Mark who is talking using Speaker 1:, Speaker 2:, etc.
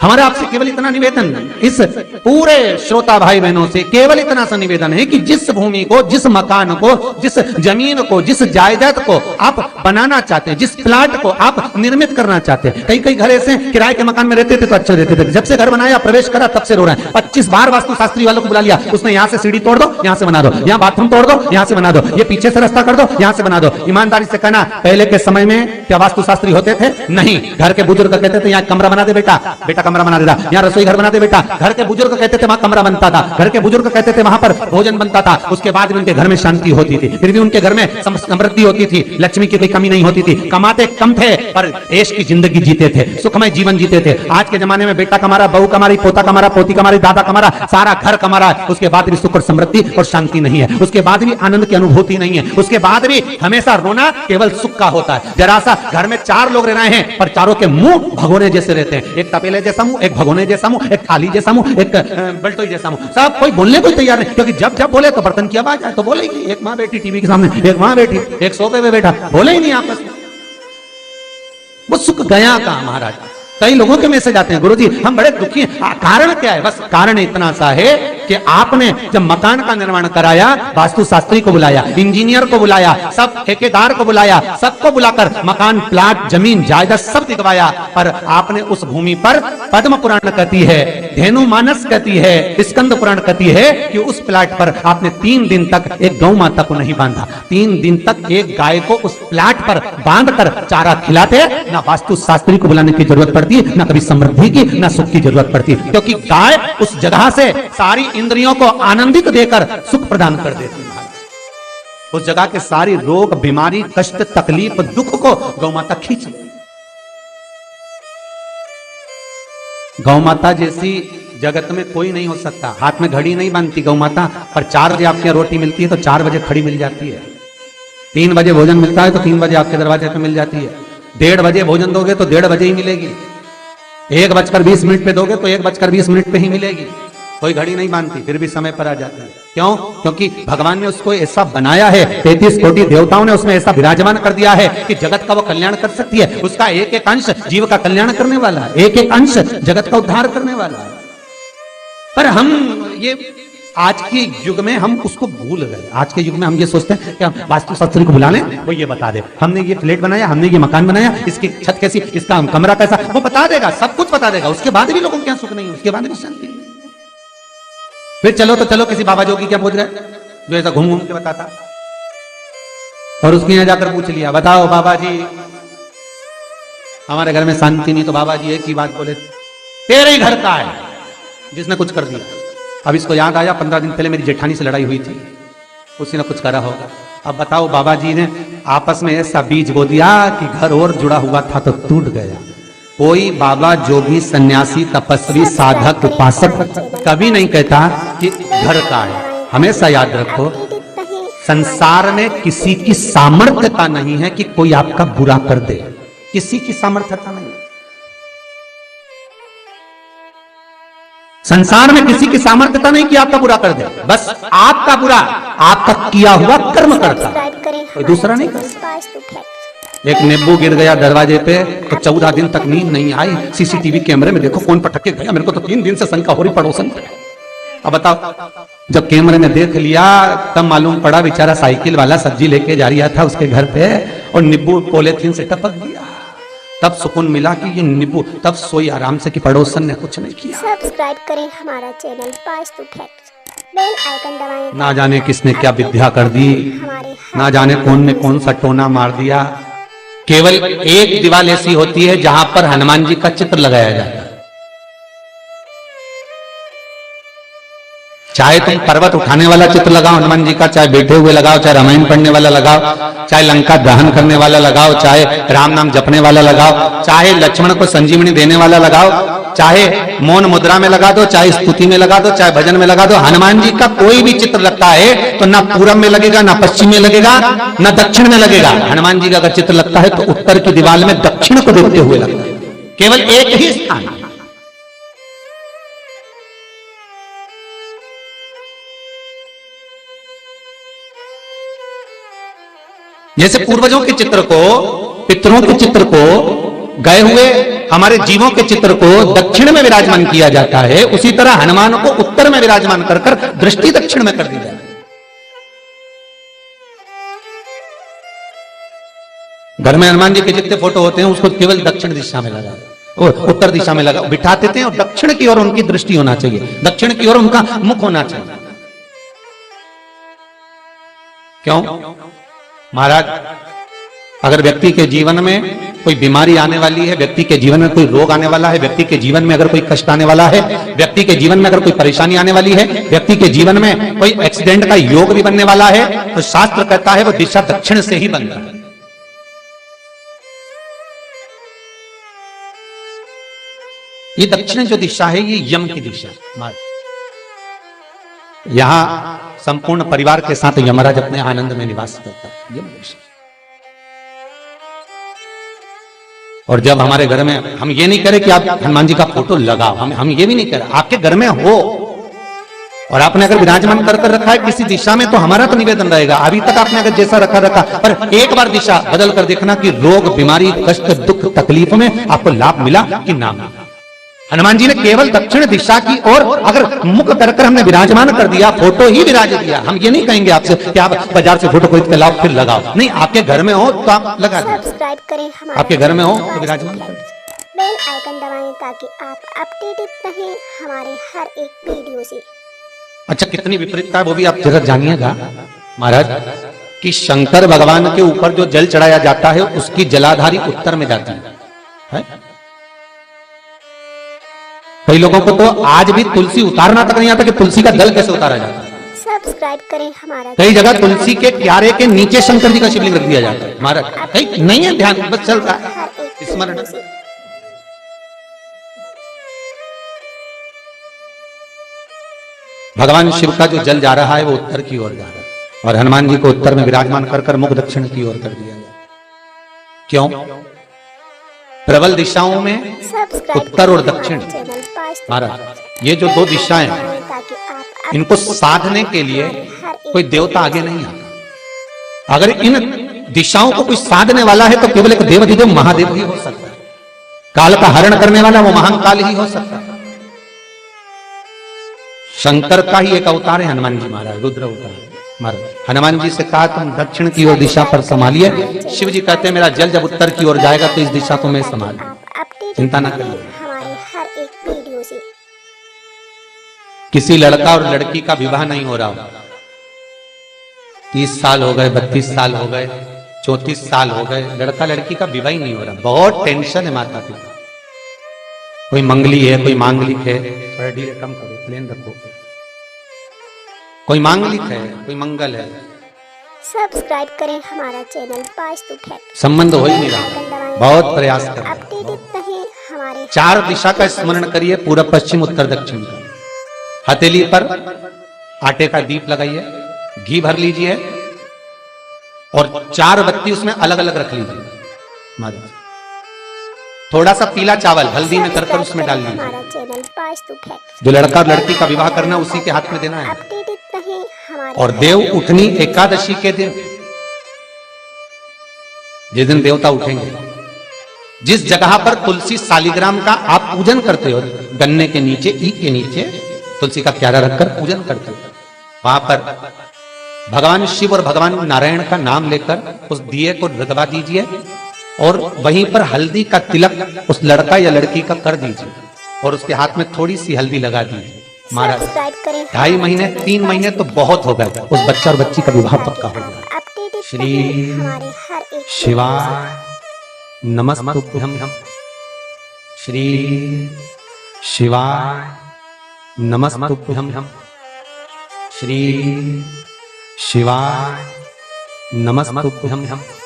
Speaker 1: हमारे आपसे केवल इतना निवेदन, इस पूरे श्रोता भाई बहनों से केवल इतना सा निवेदन है कि जिस भूमि को, जिस मकान को, जिस जमीन को, जिस जायदाद को आप बनाना चाहते हैं, जिस प्लाट को आप निर्मित करना चाहते हैं, कई कई घर ऐसे किराए के मकान में रहते थे तो अच्छे रहते थे, जब से घर बनाया प्रवेश करा तब से रो रहे हैं। 25 बार वास्तु शास्त्री वालों को बुला लिया, उसने यहाँ से सीढ़ी तोड़ दो, यहाँ से बना दो, यहाँ बाथरूम तोड़ दो, यहाँ से बना दो, ये पीछे से रास्ता कर दो, यहाँ से बना दो। ईमानदारी से कहना, पहले के समय में क्या वास्तु शास्त्री होते थे? नहीं। घर के बुजुर्ग कहते थे यहाँ कमरा बना दे बेटा, बेटा कमरा बना देता, यहाँ रसोई घर बना दे बेटा। घर के बुजुर्ग कहते थे वहां कमरा बनता था, घर के बुजुर्ग कहते थे वहां पर भोजन बनता था। उसके बाद भी उनके घर में शांति होती थी, फिर भी उनके घर में समृद्धि होती थी, लक्ष्मी की कोई कमी नहीं होती थी। कमाते कम थे पर ऐश की जिंदगी जीते थे, सुखमय जीवन जीते थे। आज के जमाने में बेटा कमारा, बहू कमारी, पोता कमारा, पोती कमारी, दादा कमारा, सारा घर कमारा, उसके बाद भी सुख और समृद्धि और शांति नहीं है, उसके बाद भी आनंद की अनुभूति नहीं है, उसके बाद भी हमेशा रोना केवल सुख का होता है। जरा सा घर में 4 लोग रह रहे हैं पर चारों के मुंह भगोने जैसे रहते हैं, एक तपेले जैसा मुंह, एक भगोने जैसा मुंह, एक थाली जैसा मुंह, एक बल्टोई जैसा मुंह, सब कोई बोलने को तैयार नहीं, क्योंकि जब जब बोले तो बर्तन की आवाज आए तो बोलेगी। एक माँ बैठी टीवी के सामने, एक माँ बैठी, एक सोफे पे बैठा, बोले ही नहीं आपस में। वो सुख गया का महाराज। कई लोगों के मैसेज आते हैं, गुरुजी हम बड़े दुखी हैं, कारण क्या है? बस कारण इतना सा है कि आपने जब मकान का निर्माण कराया, वास्तु शास्त्री को बुलाया, इंजीनियर को बुलाया, सब ठेकेदार को बुलाया, सबको बुलाकर मकान, प्लाट, जमीन, जायदाद सब दिखवाया, पर आपने उस भूमि पर पद्म पुराण कहती है, धेनु मानस कहती है, स्कंद पुराण कहती है कि उस प्लाट पर आपने 3 दिन तक एक गौ माता को नहीं बांधा। 3 दिन तक एक गाय को उस प्लाट पर बांधकर चारा खिलाते, ना वास्तु शास्त्री को बुलाने की जरूरत पड़ती, ना कभी समृद्धि की, ना सुख की जरूरत पड़ती, क्योंकि गाय उस जगह से सारी इंद्रियों को आनंदित देकर सुख प्रदान कर देती है। उस जगह के सारी रोग, बीमारी, कष्ट, तकलीफ, दुख को गौ माता खींच ले। गौ माता जैसी जगत में कोई नहीं हो सकता। हाथ में घड़ी नहीं बांधती गौ माता, पर 4 बजे आपके रोटी मिलती है तो 4 बजे खड़ी मिल जाती है। 3 बजे भोजन मिलता है तो 3 बजे आपके दरवाजे पे मिल जाती है। 1:30 बजे भोजन दोगे तो 1:30 बजे ही मिलेगी। 1:20 पे दोगे तो 1:20 पे ही मिलेगी। कोई घड़ी नहीं बांधती, फिर भी समय पर आ जाती है। क्यों? क्योंकि भगवान ने उसको ऐसा बनाया है, 33 कोटि देवताओं ने उसमें ऐसा विराजमान कर दिया है कि जगत का वो कल्याण कर सकती है। उसका एक एक अंश जीव का कल्याण करने वाला है, एक एक अंश जगत का उद्धार करने वाला है। पर हम ये आज के युग में हम उसको भूल गए। आज के युग में हम ये सोचते हैं कि वास्तु शास्त्री को बुला लें, वो ये बता दे, हमने ये फ्लैट बनाया, हमने ये मकान बनाया, इसकी छत कैसी, इसका कमरा कैसा, वो बता देगा, सब कुछ बता देगा। उसके बाद भी लोगों को क्या सुख नहीं है, उसके बाद भी शांति नहीं। फिर चलो तो चलो किसी बाबा जोगी क्या पूछ गए जो ऐसा घूम घूम के बताता, और उसके यहाँ जाकर पूछ लिया, बताओ बाबा जी हमारे घर में शांति नहीं, तो बाबा जी एक ही बात बोले, तेरे ही घर का है जिसने कुछ कर दिया। अब इसको याद आया 15 दिन पहले मेरी जेठानी से लड़ाई हुई थी, उसी ने कुछ करा होगा। अब बताओ बाबा जी ने आपस में ऐसा बीज बो दिया कि घर और जुड़ा हुआ था तो टूट गया। कोई बाबा जोगी सन्यासी तपस्वी साधक उपासक कभी नहीं कहता कि घर का है। हमेशा याद रखो, संसार में किसी की सामर्थ्यता नहीं है कि कोई आपका बुरा कर दे, किसी की सामर्थ्यता नहीं। संसार में किसी की सामर्थ्यता नहीं कि आपका बुरा कर दे, बस आपका बुरा आपका किया हुआ कर्म करता, कोई दूसरा नहीं करता। एक नींबू गिर गया दरवाजे पे तो 14 दिन तक नींद नहीं आई, सीसीटीवी कैमरे में देखो कौन पटक के गया, मेरे को तो 3 दिन से शंका हो रही पड़ोसन पे। अब बताओ, जब कैमरे में देख लिया तब मालूम पड़ा बेचारा साइकिल वाला सब्जी लेके जा रहा था उसके घर पे और नींबू पॉलीथीन से टपक गया। तब सुकून मिला कि ये नींबू, तब सोई आराम से कि पड़ोसन ने कुछ नहीं किया।
Speaker 2: सब्सक्राइब करें हमारा channel Vastu facts, bell icon दबाएं।
Speaker 1: ना जाने किसने क्या विद्या कर दी, ना जाने कौन ने कौन सा टोना मार दिया। केवल एक दीवार ऐसी होती है जहां पर हनुमान जी का चित्र लगाया जाता है। चाहे तुम पर्वत उठाने वाला चित्र लगाओ हनुमान जी का, चाहे बैठे हुए लगाओ, चाहे रामायण पढ़ने वाला लगाओ, चाहे लंका दहन करने वाला लगाओ, चाहे राम नाम जपने वाला लगाओ, चाहे लक्ष्मण को संजीवनी देने वाला लगाओ, चाहे मौन मुद्रा में लगा दो, चाहे स्तुति में लगा दो, चाहे भजन में लगा दो। हनुमान जी का कोई भी चित्र लगता है तो ना पूरब में लगेगा, ना पश्चिम में लगेगा, ना दक्षिण में लगेगा। हनुमान जी का अगर चित्र लगता है तो उत्तर की दीवार में दक्षिण को देखते हुए लगता है, केवल एक ही स्थान। जैसे पूर्वजों के चित्र को, पितरों के चित्र को गए हुए हमारे जीवों के चित्र को दक्षिण में विराजमान किया जाता है, उसी तरह हनुमान को उत्तर में विराजमान कर कर दृष्टि दक्षिण में कर दी जाए। घर में हनुमान जी के जितने फोटो होते हैं उसको केवल दक्षिण दिशा में लगा, उत्तर दिशा में लगा बिठा देते हैं, और दक्षिण की ओर उनकी दृष्टि होना चाहिए, दक्षिण की ओर उनका मुख होना चाहिए। क्यों महाराज? अगर व्यक्ति के जीवन में कोई बीमारी आने वाली है, व्यक्ति के जीवन में कोई रोग आने वाला है, व्यक्ति के जीवन में अगर कोई कष्ट आने वाला है, व्यक्ति के जीवन में अगर कोई परेशानी आने वाली है, व्यक्ति के जीवन में कोई एक्सीडेंट का योग भी बनने वाला है, तो शास्त्र कहता है वो दिशा दक्षिण से ही बनता है। ये दक्षिण जो दिशा है ये यम की दिशा है। यहां संपूर्ण परिवार के साथ यमराज अपने आनंद में निवास करता है, यम दिशा। और जब हमारे घर में, हम ये नहीं करें कि आप हनुमान जी का फोटो लगाओ, हम ये भी नहीं करें, आपके घर में हो और आपने अगर विराजमान कर रखा है किसी दिशा में, तो हमारा तो निवेदन रहेगा, अभी तक आपने अगर जैसा रखा पर एक बार दिशा बदल कर देखना कि रोग, बीमारी, कष्ट, दुख, तकलीफ में आपको लाभ मिला कि ना मिला। हनुमान जी ने केवल दक्षिण दिशा की ओर अगर मुख कर हमने विराजमान कर दिया, फोटो ही विराज दिया। हम ये नहीं कहेंगे आपसे कि आप बाजार से फोटो खरीद के लाओ फिर लगाओ, नहीं, आपके घर में हो तो आप लगा दीजिए,
Speaker 2: सब्सक्राइब करें हमारा,
Speaker 1: आपके घर में हो तो विराजमान कर दीजिए,
Speaker 2: बेल आइकन दबाएं ताकि आप अपडेटेड रहें हमारे हर एक वीडियो से।
Speaker 1: अच्छा, कितनी विपरीतता है वो भी आप जरा जानिएगा महाराज, कि शंकर भगवान के ऊपर जो जल चढ़ाया जाता है उसकी जलाधारी उत्तर में जाती है। कई लोगों को तो आज भी तुलसी उतारना तक नहीं आता कि तुलसी का दल कैसे उतारा जाता है।
Speaker 2: सब्सक्राइब करें हमारा,
Speaker 1: कई जगह तुलसी के क्यारे के नीचे शंकर जी का शिवलिंग रख दिया जाता है महाराज, नहीं है ध्यान, बस चल रहा है स्मरण। भगवान शिव का जो जल जा रहा है वो उत्तर की ओर जा रहा है, और हनुमान जी को उत्तर में विराजमान कर मुख दक्षिण की ओर कर दिया गया। क्यों? प्रबल दिशाओं में उत्तर और दक्षिण महाराज, ये जो दो दिशाएं इनको साधने के लिए कोई देवता आगे नहीं आता। अगर इन दिशाओं को कोई साधने वाला है तो केवल एक देवाधिदेव महादेव ही हो सकता है, काल का हरण करने वाला वो महाकाल ही हो सकता है। शंकर का ही एक अवतार है हनुमान जी महाराज, रुद्र अवतार महाराज। हनुमान जी से कहा तुम दक्षिण की ओर दिशा पर संभालिए, शिव जी कहते हैं मेरा जल जब उत्तर की ओर जाएगा तो इस दिशा को मैं संभाल, चिंता ना करिए।
Speaker 2: हमारे हर एक वीडियो से
Speaker 1: किसी लड़का और लड़की का विवाह नहीं हो रहा, 30 साल हो गए, 32 साल हो गए, 34 साल हो गए, लड़का लड़की का विवाह ही नहीं हो रहा, बहुत टेंशन है माता पिता। कोई मंगली है, कोई मांगलिक है, थोड़ा धीरे कम करो, प्लेन रखो, कोई मांगलिक है, कोई मंगल है,
Speaker 2: सब्सक्राइब करें हमारा चैनल वास्तु फैक्ट,
Speaker 1: संबंध हो ही नहीं रहा, बहुत प्रयास कर,
Speaker 2: अपडेटेड रहें हमारे
Speaker 1: 4 दिशा का स्मरण करिए, पूर्व पश्चिम उत्तर दक्षिण का। हथेली पर आटे का दीप लगाइए, घी भर लीजिए और 4 बत्ती उसमें अलग अलग रख लीजिए। थोड़ा सा पीला चावल हल्दी में कर उसमें डाल लीजिए।
Speaker 2: हमारा चैनल वास्तु फैक्ट,
Speaker 1: जो लड़का और लड़की का विवाह करना उसी के हाथ में देना है।
Speaker 2: अपडेटेड रहें हमारे,
Speaker 1: और देव उठनी एकादशी के दिन, जिस दिन देवता उठेंगे, जिस जगह पर तुलसी सालिग्राम का आप पूजन करते हो, गन्ने के नीचे, ईख के नीचे तुलसी का क्यारा रखकर पूजन करते हो, वहां पर भगवान शिव और भगवान नारायण का नाम लेकर उस दिए को रगवा दीजिए और वहीं पर हल्दी का तिलक उस लड़का या लड़की का कर दीजिए और उसके हाथ में थोड़ी सी हल्दी लगा दीजिए। महाराज
Speaker 2: सब्सक्राइब करें
Speaker 1: 2.5 महीने 3 महीने तो बहुत हो गए, उस बच्चा और बच्ची का विवाह पक्का हो गया।
Speaker 2: अपडेटेड
Speaker 1: श्री
Speaker 2: रहें हमारे हर एक
Speaker 1: शिवाय नमस्तुभ्यं, श्री शिवाय नमस्तुभ्यं, श्री शिवाय नमस्तुभ्यं।